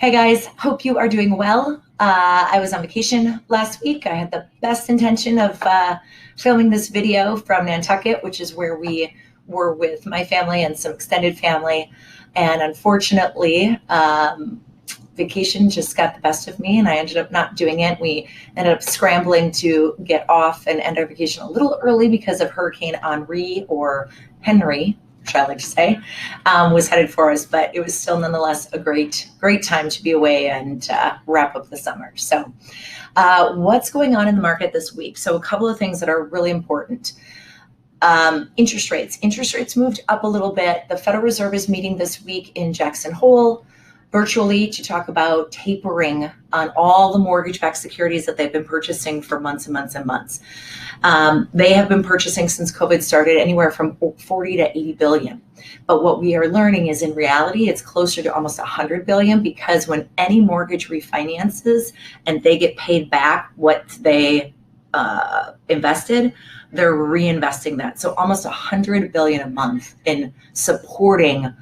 Hey guys, hope you are doing well. I was on vacation last week. I had the best intention of filming this video from Nantucket, which is where we were with my family and some extended family. And unfortunately, vacation just got the best of me and I ended up not doing it. We ended up scrambling to get off and end our vacation a little early because of Hurricane Henri, or Henry, which I like to say, was headed for us, but it was still nonetheless a great time to be away and wrap up the summer. So what's going on in the market this week? So a couple of things that are really important. Interest rates. Interest rates moved up a little bit. The Federal Reserve is meeting this week in Jackson Hole virtually to talk about tapering on all the mortgage-backed securities that they've been purchasing for months and months and months. They have been purchasing since COVID started anywhere from 40 to 80 billion. But what we are learning is in reality, it's closer to almost 100 billion, because when any mortgage refinances and they get paid back what they invested, they're reinvesting that. So almost 100 billion a month in supporting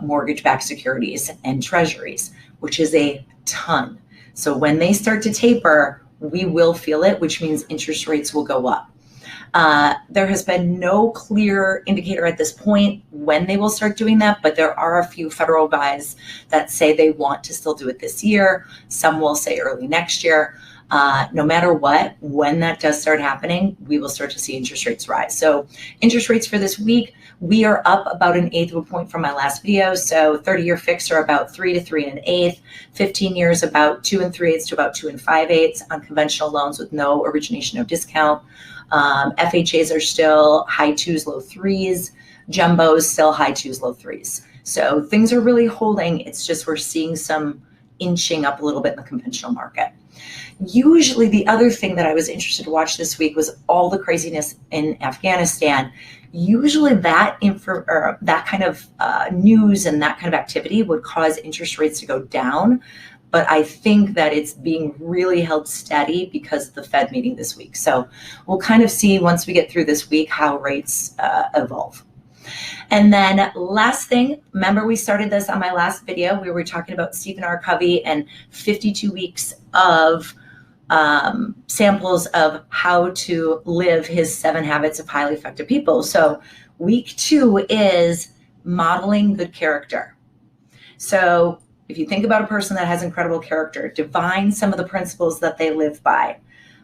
mortgage-backed securities and treasuries, which is a ton. So when they start to taper, we will feel it, which means interest rates will go up. There has been no clear indicator at this point when they will start doing that, but there are a few federal guys that say they want to still do it this year. Some will say early next year. No matter what, when that does start happening, we will start to see interest rates rise. So interest rates for this week, we are up about 1/8 of a point from my last video. So 30-year fixed are about 3 to 3 1/8, 15 years about 2 3/8 to about 2 5/8 on conventional loans with no origination, no discount. FHAs are still high 2s, low 3s. Jumbos still high 2s, low 3s. So things are really holding. It's just we're seeing some inching up a little bit in the conventional market. Usually the other thing that I was interested to watch this week was all the craziness in Afghanistan. Usually that kind of news and that kind of activity would cause interest rates to go down. But I think that it's being really held steady because of the Fed meeting this week. So we'll kind of see once we get through this week how rates evolve. And then last thing, remember we started this on my last video. We were talking about Stephen Covey and 52 weeks of samples of how to live his 7 habits of highly effective people. So week 2 is modeling good character. So if you think about a person that has incredible character, define some of the principles that they live by.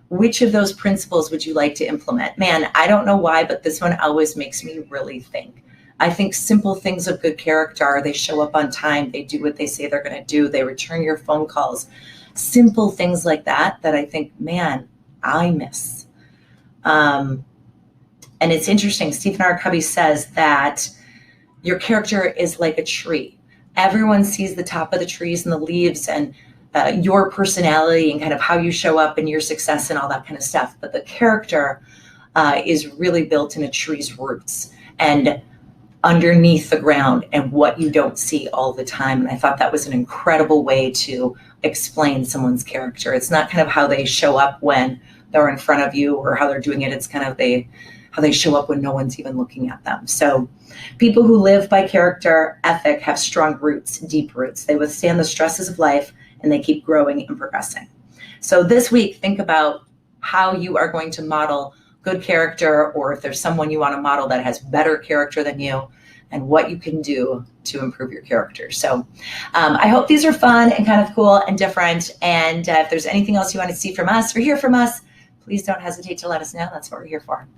Which of those principles would you like to implement? Man, I don't know why, but this one always makes me really think. I think simple things of good character are they show up on time, they do what they say they're going to do, they return your phone calls. Simple things like that I think, man, I miss. And it's interesting, Stephen Covey says that your character is like a tree. Everyone sees the top of the trees and the leaves and your personality and kind of how you show up and your success and all that kind of stuff. But the character is really built in a tree's roots and underneath the ground and what you don't see all the time. And I thought that was an incredible way to explain someone's character. It's not kind of how they show up when they're in front of you or how they're doing it. It's kind of how they show up when no one's even looking at them. So people who live by character ethic have strong roots, deep roots. They withstand the stresses of life and they keep growing and progressing. So this week, think about how you are going to model good character, or if there's someone you want to model that has better character than you, and what you can do to improve your character. So I hope these are fun and kind of cool and different. And if there's anything else you want to see from us or hear from us, please don't hesitate to let us know. That's what we're here for.